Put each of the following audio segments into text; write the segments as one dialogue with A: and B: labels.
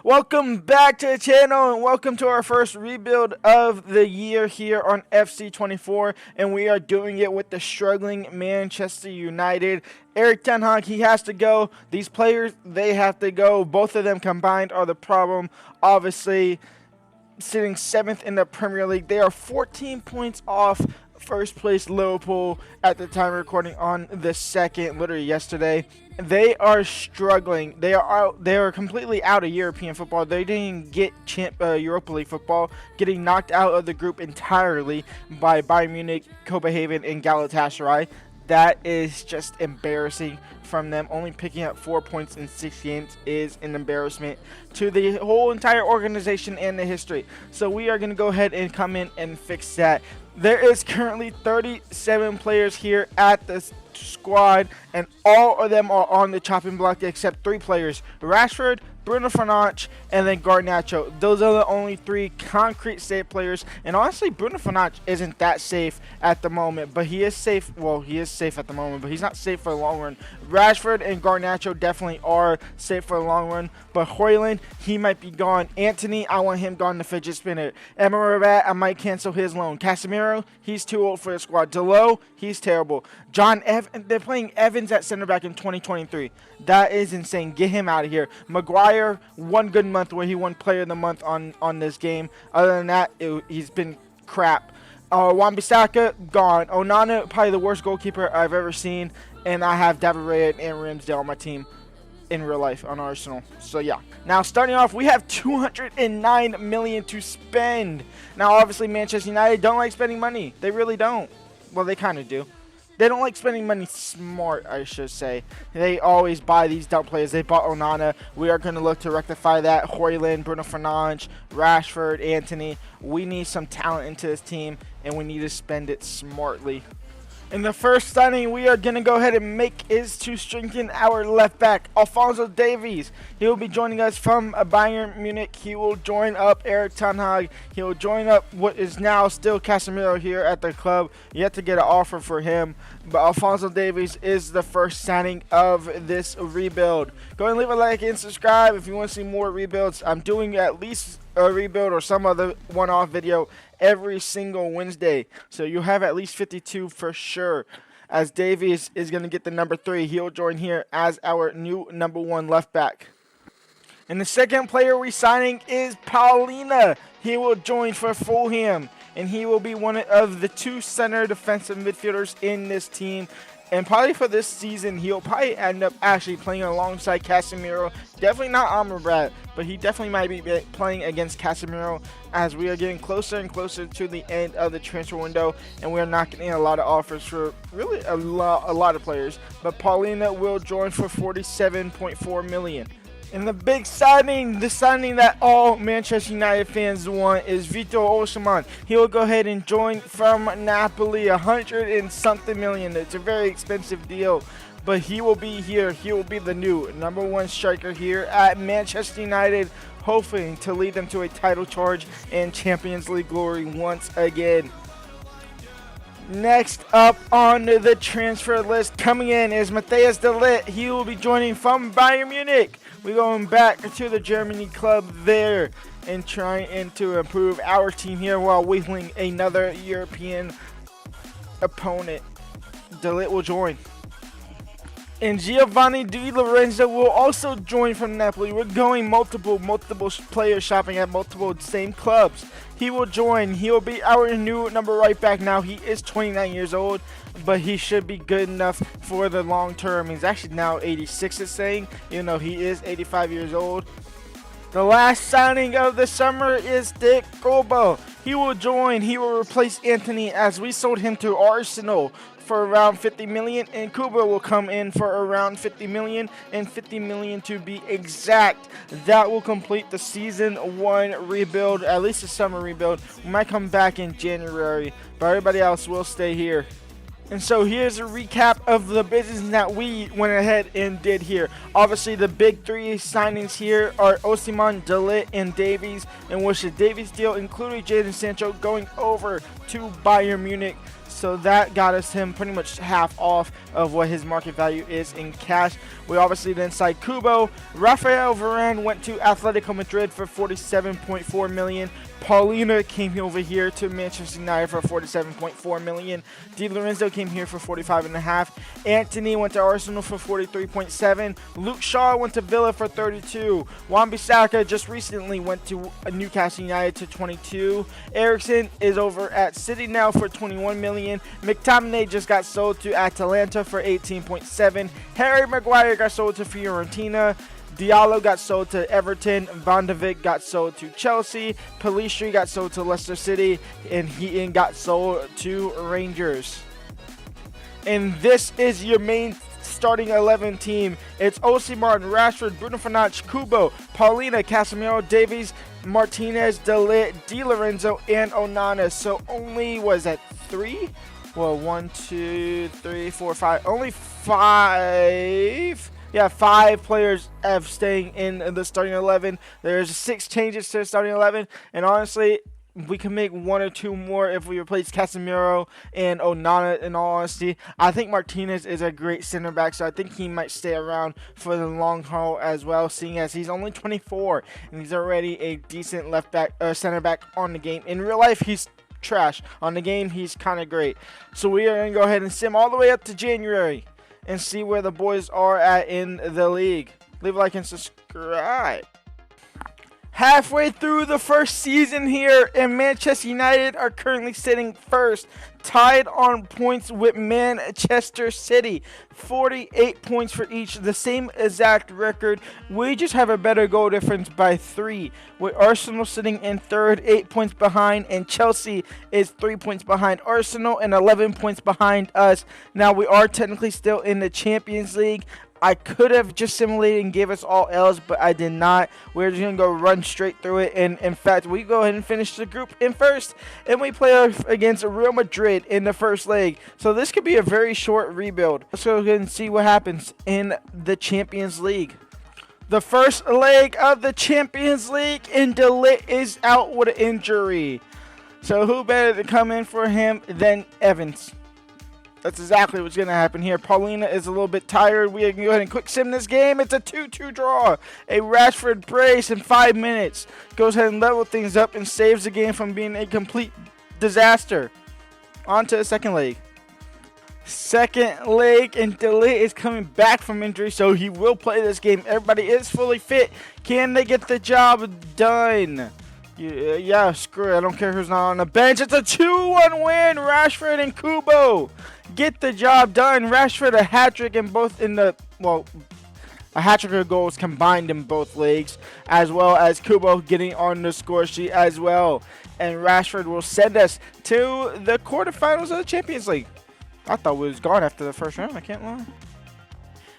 A: Welcome back to the channel and welcome to our first rebuild of the year here on FC24, and we are doing it with the struggling Manchester United. Erik ten Hag, he has to go. These players, they have to go. Both of them combined are the problem. Obviously, sitting 7th in the Premier League. They are 14 points off first place Liverpool at the time of recording on the 2nd, literally yesterday. They are struggling. They are completely out of European football. They didn't get Europa League football, getting knocked out of the group entirely by Bayern Munich, Copenhagen, and Galatasaray. That is just embarrassing from them. Only picking up 4 points in 6 games is an embarrassment to the whole entire organization and the history. So we are going to go ahead and come in and fix that. There is currently 37 players here at the squad, and all of them are on the chopping block except 3 players: Rashford, Bruno Fernandes, and then Garnacho. Those are the only 3 concrete safe players. And honestly, Bruno Fernandes isn't that safe at the moment, but he is safe. Well, he is safe at the moment, but he's not safe for the long run. Rashford and Garnacho definitely are safe for the long run, but Højlund, he might be gone. Antony, I want him gone, the fidget spinner. Amrabat, I might cancel his loan. Casemiro, he's too old for the squad. Delot, he's terrible. They're playing Evans at center back in 2023. That is insane. Get him out of here. Maguire, one good month where he won Player of the Month on this game. Other than that, he's been crap. Wan-Bissaka, gone. Onana, probably the worst goalkeeper I've ever seen. And I have David Raya and Ramsdale on my team in real life on Arsenal. So yeah. Now starting off, we have 209 million to spend. Now obviously Manchester United don't like spending money. They really don't. Well, they kind of do. They don't like spending money smart, I should say. They always buy these dumb players. They bought Onana. We are going to look to rectify that. Højlund, Bruno Fernandes, Rashford, Antony. We need some talent into this team, and we need to spend it smartly. And the first signing we are going to go ahead and make is to strengthen our left back, Alphonso Davies. He will be joining us from Bayern Munich. He will join up Erik ten Hag. He will join up what is now still Casemiro here at the club. Yet to get an offer for him. But Alphonso Davies is the first signing of this rebuild. Go ahead and leave a like and subscribe if you want to see more rebuilds. I'm doing at least a rebuild or some other one-off video every single Wednesday, so you have at least 52 for sure. As Davies is going to get the number 3, he'll join here as our new number 1 left back. And the second player we're signing is Palhinha. He will join for Fulham, and he will be one of the 2 center defensive midfielders in this team. And probably for this season, he'll probably end up actually playing alongside Casemiro. Definitely not Amrabat, but he definitely might be playing against Casemiro as we are getting closer and closer to the end of the transfer window. And we are not getting a lot of offers for really a lot of players. But Palhinha will join for 47.4 million. And the big signing, the signing that all Manchester United fans want, is Victor Osimhen. He will go ahead and join from Napoli, 100 and something million. It's a very expensive deal, but he will be here. He will be the new number 1 striker here at Manchester United, hoping to lead them to a title charge and Champions League glory once again. Next up on the transfer list coming in is Matthijs de Ligt. He will be joining from Bayern Munich. We're going back to the Germany club there and trying to improve our team here while wheeling another European opponent. De Ligt will join. And Giovanni Di Lorenzo will also join from Napoli. We're going multiple players shopping at multiple same clubs. He will join. He will be our new number right back now. He is 29 years old, but he should be good enough for the long term. He's actually now 86, it's saying, even though he is 85 years old. The last signing of the summer is Dick Gullbo. He will join. He will replace Antony as we sold him to Arsenal for around 50 million, and Kuba will come in for around 50 million, and 50 million to be exact. That will complete the season 1 rebuild, at least the summer rebuild. We might come back in January, but everybody else will stay here. And so here's a recap of the business that we went ahead and did here. Obviously, the big 3 signings here are Osimhen, De Ligt, and Davies. And with the Davies deal, including Jadon Sancho, going over to Bayern Munich. So that got us him pretty much half off of what his market value is in cash. We obviously then signed Kubo. Rafael Varane went to Atletico Madrid for 47.4 million. Paulina came over here to Manchester United for 47.4 million. Di Lorenzo came here for 45.5. Antony went to Arsenal for 43.7. Luke Shaw went to Villa for 32. Wan-Bissaka just recently went to Newcastle United to 22. Ericsson is over at City now for 21 million. McTominay just got sold to Atalanta for 18.7. Harry Maguire got sold to Fiorentina. Diallo got sold to Everton. Van de Beek got sold to Chelsea. Pellistri got sold to Leicester City. And Heaton got sold to Rangers. And this is your main starting 11 team. It's Osimhen, Rashford, Bruno Fernandes, Kubo, Paulina, Casemiro, Davies, Martinez, De Ligt, Di Lorenzo, and Onana. So only, was that 3? Well, 1, 2, 3, 4, 5. Only 5. Yeah, 5 players have staying in the starting 11. There's 6 changes to the starting 11. And honestly, we can make 1 or 2 more if we replace Casemiro and Onana, in all honesty. I think Martinez is a great center back, so I think he might stay around for the long haul as well, seeing as he's only 24 and he's already a decent left back, center back on the game. In real life, he's trash. On the game, he's kind of great. So we are going to go ahead and sim all the way up to January and see where the boys are at in the league. Leave a like and subscribe. Halfway through the first season here, and Manchester United are currently sitting first, tied on points with Manchester City. 48 points for each, the same exact record. We just have a better goal difference by 3, with Arsenal sitting in third, 8 points behind, and Chelsea is 3 points behind Arsenal and 11 points behind us. Now, we are technically still in the Champions League. I could have just simulated and gave us all L's, but I did not. We're just going to go run straight through it. And in fact, we go ahead and finish the group in first. And we play against Real Madrid in the first leg. So this could be a very short rebuild. Let's go ahead and see what happens in the Champions League. The first leg of the Champions League, and De Ligt is out with an injury. So who better to come in for him than Evans? That's exactly what's going to happen here. Paulina is a little bit tired. We can go ahead and quick sim this game. It's a 2-2 draw. A Rashford brace in 5 minutes. Goes ahead and level things up and saves the game from being a complete disaster. On to the second leg. Second leg, and De Ligt is coming back from injury, so he will play this game. Everybody is fully fit. Can they get the job done? Yeah, screw it. I don't care who's not on the bench. It's a 2-1 win. Rashford and Kubo get the job done. Rashford a hat-trick in both in the, well, a hat-trick of goals combined in both legs, as well as Kubo getting on the score sheet as well. And Rashford will send us to the quarterfinals of the Champions League. I thought we was gone after the first round. I can't lie.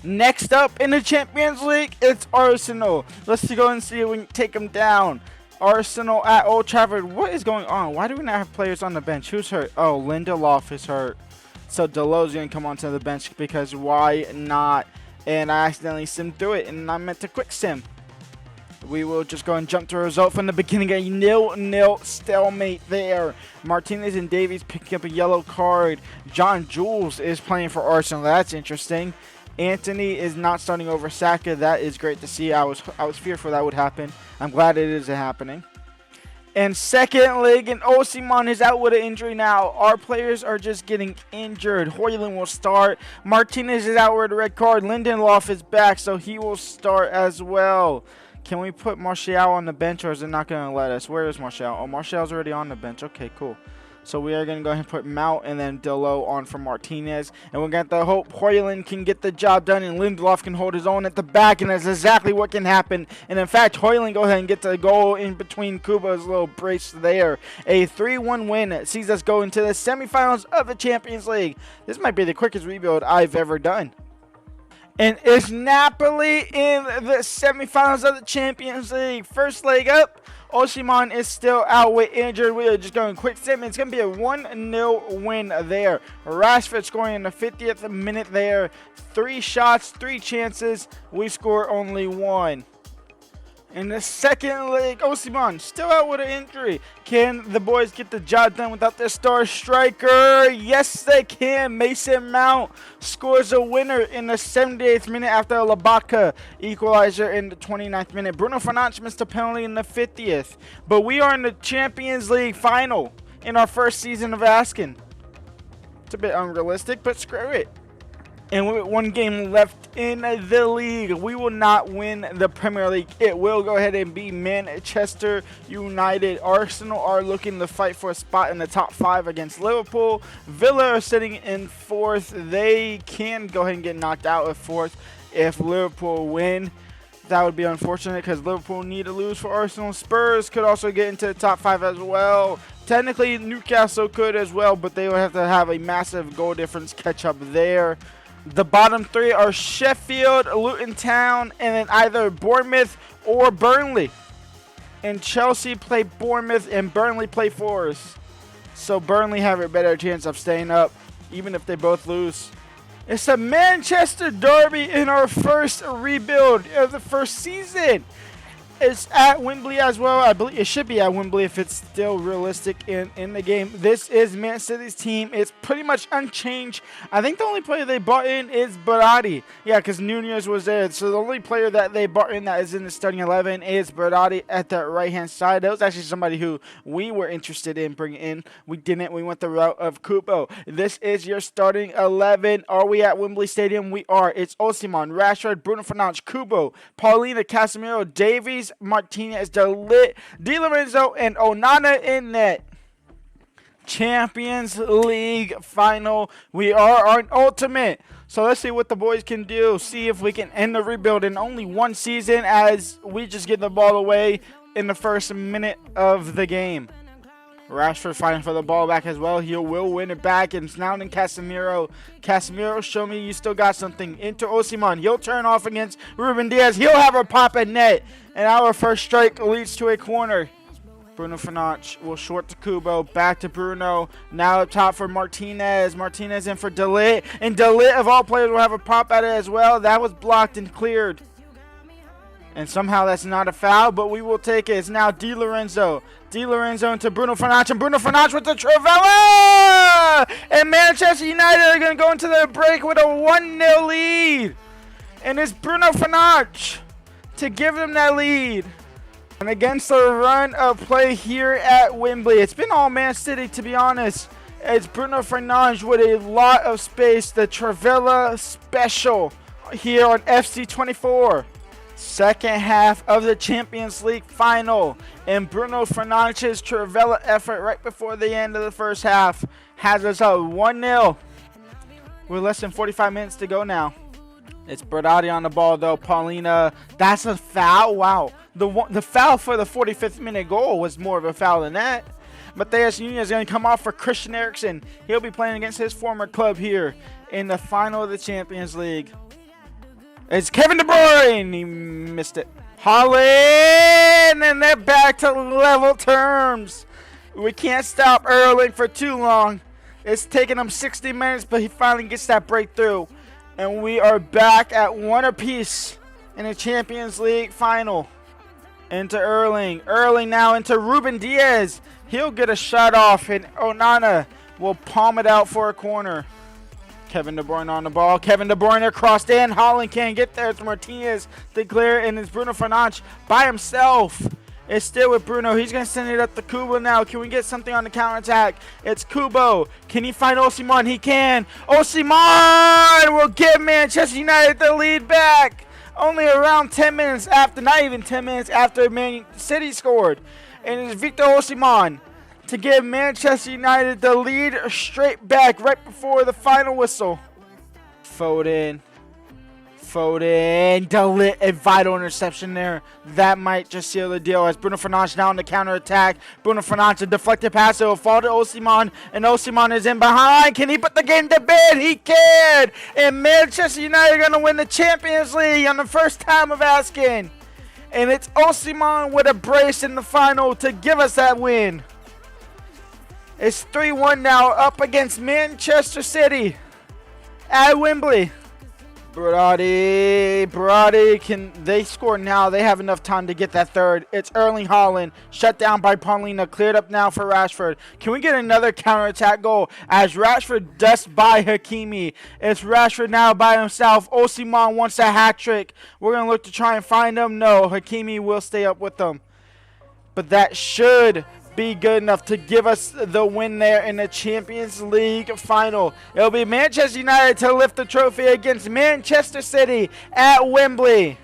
A: Next up in the Champions League, it's Arsenal. Let's go and see if we can take them down. Arsenal at Old Trafford. What is going on? Why do we not have players on the bench? Who's hurt? Oh, Lindelof is hurt. So Dalot's going to come onto the bench because why not? And I accidentally simmed through it, and I meant to quick sim. We will just go and jump to a result from the beginning. A 0-0 stalemate there. Martinez and Davies picking up a yellow card. John Jules is playing for Arsenal. That's interesting. Antony is not starting over Saka. That is great to see. I was fearful that would happen. I'm glad it is happening. And second leg, and Osimhen is out with an injury now. Our players are just getting injured. Højlund will start. Martinez is out with a red card. Lindelof is back, so he will start as well. Can we put Martial on the bench, or is it not going to let us? Where is Martial? Oh, Martial's already on the bench. Okay, cool. So we are going to go ahead and put Mount and then Dalot on for Martinez. And we're going to hope Højlund can get the job done and Lindelof can hold his own at the back. And that's exactly what can happen. And in fact, Højlund go ahead and get the goal in between Kubo's little brace there. A 3-1 win that sees us go into the semifinals of the Champions League. This might be the quickest rebuild I've ever done. And it's Napoli in the semifinals of the Champions League. First leg up. Osimhen is still out with injured. We are just going quick sim. It's going to be a 1-0 win there. Rashford scoring in the 50th minute there. 3 shots, 3 chances. We score only 1. In the second leg, Osimhen still out with an injury. Can the boys get the job done without their star striker? Yes, they can. Mason Mount scores a winner in the 78th minute after a Labaka equalizer in the 29th minute. Bruno Fernandes missed a penalty in the 50th. But we are in the Champions League final in our first season of asking. It's a bit unrealistic, but screw it. And with one game left in the league, we will not win the Premier League. It will go ahead and be Manchester United. Arsenal are looking to fight for a spot in the top 5 against Liverpool. Villa are sitting in 4th. They can go ahead and get knocked out at 4th if Liverpool win. That would be unfortunate because Liverpool need to lose for Arsenal. Spurs could also get into the top 5 as well. Technically, Newcastle could as well, but they would have to have a massive goal difference catch up there. The bottom 3 are Sheffield, Luton Town, and then either Bournemouth or Burnley. And Chelsea play Bournemouth and Burnley play Forest. So Burnley have a better chance of staying up, even if they both lose. It's a Manchester derby in our first rebuild of the first season. It's at Wembley as well. I believe it should be at Wembley if it's still realistic in the game. This is Man City's team. It's pretty much unchanged. I think the only player they bought in is Berardi. Yeah, because Nunez was there. So the only player that they bought in that is in the starting 11 is Berardi at the right-hand side. That was actually somebody who we were interested in bringing in. We didn't. We went the route of Kubo. This is your starting 11. Are we at Wembley Stadium? We are. It's Osimhen, Rashford, Bruno Fernandes, Kubo, Paulina, Casemiro, Davies, Martinez, De Ligt, Di Lorenzo, and Onana in net. Champions League final. We are on ultimate. So let's see what the boys can do. See if we can end the rebuild in only one season as we just get the ball away in the first minute of the game. Rashford fighting for the ball back as well. He will win it back. And it's now in Casemiro. Casemiro, show me you still got something. Into Osimhen. He'll turn off against Ruben Diaz. He'll have a pop at net. And our first strike leads to a corner. Bruno Fernandes will short to Kubo. Back to Bruno. Now up top for Martinez. Martinez in for De Ligt. And De Ligt, of all players, will have a pop at it as well. That was blocked and cleared. And somehow that's not a foul, but we will take it. It's now Di Lorenzo. Di Lorenzo into Bruno Fernandes. And Bruno Fernandes with the Trivela! And Manchester United are going to go into the break with a 1-0 lead. And it's Bruno Fernandes to give them that lead. And against the run of play here at Wembley, it's been all Man City, to be honest. It's Bruno Fernandes with a lot of space. The Trivela special here on FC24. Second half of the Champions League final, and Bruno Fernandes' Trivela effort right before the end of the first half has us up 1-0 with less than 45 minutes to go now. It's Berardi on the ball though. Paulina, that's a foul. Wow, the foul for the 45th minute goal was more of a foul than that. Matheus Nunes is going to come off for Christian Eriksen. He'll be playing against his former club here in the final of the Champions League. It's Kevin De Bruyne. He missed it. Haaland, and they're back to level terms. We can't stop Erling for too long. It's taken him 60 minutes, but he finally gets that breakthrough. And we are back at 1 apiece in the Champions League final. Into Erling. Erling now into Ruben Diaz. He'll get a shot off, and Onana will palm it out for a corner. Kevin De Bruyne on the ball. Kevin De Bruyne crossed in. Haaland can't get there. It's Martinez to clear, and it's Bruno Fernandes by himself. It's still with Bruno. He's going to send it up to Kubo now. Can we get something on the counterattack? It's Kubo. Can he find Osimhen? He can. Osimhen will give Manchester United the lead back. Only around 10 minutes after, not even 10 minutes after Man City scored. And it's Victor Osimhen to give Manchester United the lead straight back right before the final whistle. Foden, De Ligt, a vital interception there. That might just seal the deal as Bruno Fernandes now on the counter-attack. Bruno Fernandes, a deflected pass. It will fall to Osimhen, and Osimhen is in behind. Can he put the game to bed? He can! And Manchester United are going to win the Champions League on the first time of asking. And it's Osimhen with a brace in the final to give us that win. It's 3-1 now, up against Manchester City at Wembley. Brody, can they score now? They have enough time to get that third. It's Erling Haaland, shut down by Paulina, cleared up now for Rashford. Can we get another counterattack goal as Rashford dusts by Hakimi? It's Rashford now by himself. Osimhen wants a hat trick. We're going to look to try and find him. No, Hakimi will stay up with them. But that should be good enough to give us the win there in the Champions League final. It'll be Manchester United to lift the trophy against Manchester City at Wembley.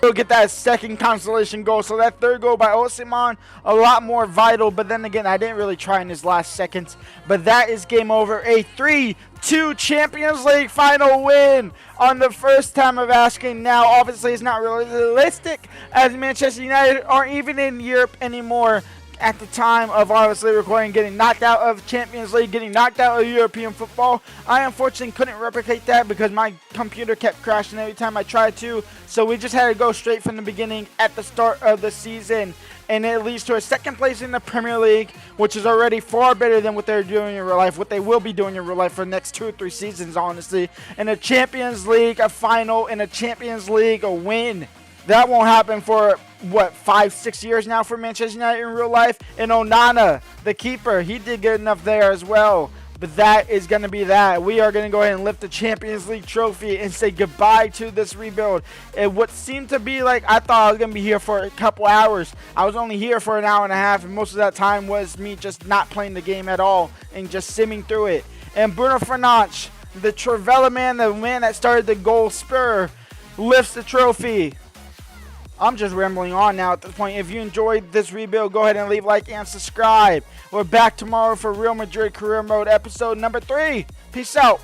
A: We'll get that second consolation goal. So that third goal by Osimhen, a lot more vital. But then again, I didn't really try in his last seconds. But that is game over. A 3-2 Champions League final win on the first time of asking. Now, obviously, it's not realistic as Manchester United aren't even in Europe anymore. At the time of obviously recording, getting knocked out of Champions League, getting knocked out of European football. I unfortunately couldn't replicate that because my computer kept crashing every time I tried to. So we just had to go straight from the beginning at the start of the season. And it leads to a second place in the Premier League, which is already far better than what they're doing in real life, what they will be doing in real life for the next 2 or 3 seasons, honestly. And a Champions League, a final, and a Champions League, a win. That won't happen for, 5-6 years now for Manchester United in real life. And Onana, the keeper, he did good enough there as well. But that is going to be that. We are going to go ahead and lift the Champions League trophy and say goodbye to this rebuild. And what seemed to be like, I thought I was going to be here for a couple hours. I was only here for an hour and a half, and most of that time was me just not playing the game at all and just simming through it. And Bruno Fernandes, the Trivela man, the man that started the goal spur, lifts the trophy. I'm just rambling on now at this point. If you enjoyed this rebuild, go ahead and leave a like and subscribe. We're back tomorrow for Real Madrid Career Mode episode number 3. Peace out.